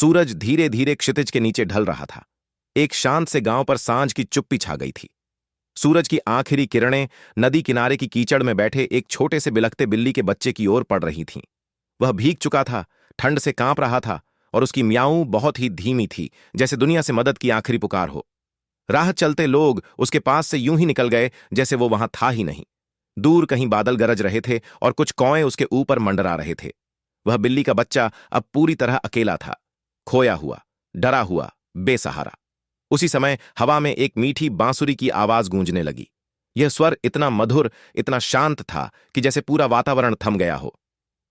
सूरज धीरे धीरे क्षितिज के नीचे ढल रहा था। एक शांत से गांव पर सांझ की चुप्पी छा गई थी। सूरज की आखिरी किरणें नदी किनारे की कीचड़ में बैठे एक छोटे से बिलखते बिल्ली के बच्चे की ओर पड़ रही थीं। वह भीग चुका था, ठंड से कांप रहा था और उसकी म्याऊं बहुत ही धीमी थी, जैसे दुनिया से मदद की आखिरी पुकार हो। राह चलते लोग उसके पास से यूं ही निकल गए जैसे वो वहां था ही नहीं। दूर कहीं बादल गरज रहे थे और कुछ कौएं उसके ऊपर मंडरा रहे थे। वह बिल्ली का बच्चा अब पूरी तरह अकेला था, खोया हुआ, डरा हुआ, बेसहारा। उसी समय हवा में एक मीठी बांसुरी की आवाज गूंजने लगी। यह स्वर इतना मधुर, इतना शांत था कि जैसे पूरा वातावरण थम गया हो।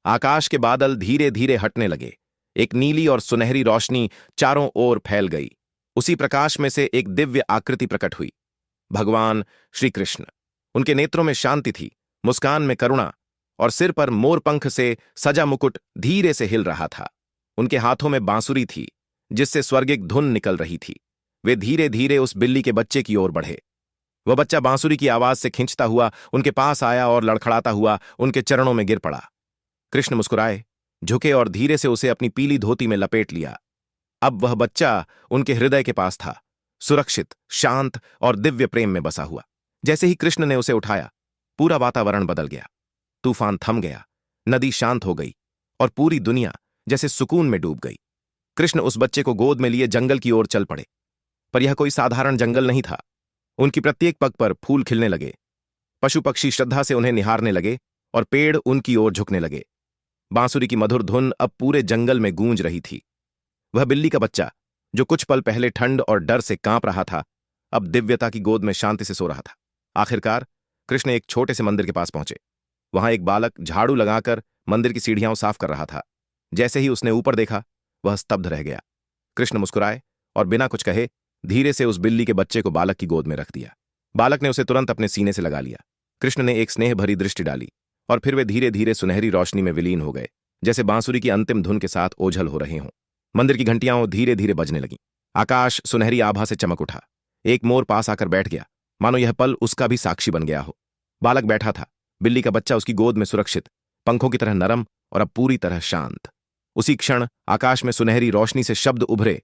आकाश के बादल धीरे धीरे हटने लगे। एक नीली और सुनहरी रोशनी चारों ओर फैल गई। उसी प्रकाश में से एक दिव्य आकृति प्रकट हुई। भगवान श्री कृष्ण। उनके नेत्रों में शांति थी, मुस्कान में करुणा, और सिर पर मोरपंख से सजा मुकुट धीरे से हिल रहा था। उनके हाथों में बांसुरी थी, जिससे स्वर्गिक धुन निकल रही थी। वे धीरे धीरे उस बिल्ली के बच्चे की ओर बढ़े। वह बच्चा बांसुरी की आवाज से खिंचता हुआ उनके पास आया और लड़खड़ाता हुआ उनके चरणों में गिर पड़ा। कृष्ण मुस्कुराए, झुके और धीरे से उसे अपनी पीली धोती में लपेट लिया। अब वह बच्चा उनके हृदय के पास था, सुरक्षित, शांत और दिव्य प्रेम में बसा हुआ। जैसे ही कृष्ण ने उसे उठाया, पूरा वातावरण बदल गया। तूफान थम गया, नदी शांत हो गई और पूरी दुनिया जैसे सुकून में डूब गई। कृष्ण उस बच्चे को गोद में लिए जंगल की ओर चल पड़े। पर यह कोई साधारण जंगल नहीं था। उनकी प्रत्येक पग पर फूल खिलने लगे, पशु पक्षी श्रद्धा से उन्हें निहारने लगे और पेड़ उनकी ओर झुकने लगे। बांसुरी की मधुर धुन अब पूरे जंगल में गूंज रही थी। वह बिल्ली का बच्चा, जो कुछ पल पहले ठंड और डर से कांप रहा था, अब दिव्यता की गोद में शांति से सो रहा था। आखिरकार कृष्ण एक छोटे से मंदिर के पास पहुंचे। वहां एक बालक झाड़ू लगाकर मंदिर की सीढ़ियां साफ कर रहा था। जैसे ही उसने ऊपर देखा, वह स्तब्ध रह गया। कृष्ण मुस्कुराए और बिना कुछ कहे धीरे से उस बिल्ली के बच्चे को बालक की गोद में रख दिया। बालक ने उसे तुरंत अपने सीने से लगा लिया। कृष्ण ने एक स्नेह भरी दृष्टि डाली और फिर वे धीरे धीरे सुनहरी रोशनी में विलीन हो गए, जैसे बांसुरी की अंतिम धुन के साथ ओझल हो रहे हों। मंदिर की घंटियां धीरे धीरे बजने लगीं। आकाश सुनहरी आभा से चमक उठा। एक मोर पास आकर बैठ गया, मानो यह पल उसका भी साक्षी बन गया हो। बालक बैठा था, बिल्ली का बच्चा उसकी गोद में सुरक्षित, पंखों की तरह नरम और अब पूरी तरह शांत। उसी क्षण आकाश में सुनहरी रोशनी से शब्द उभरे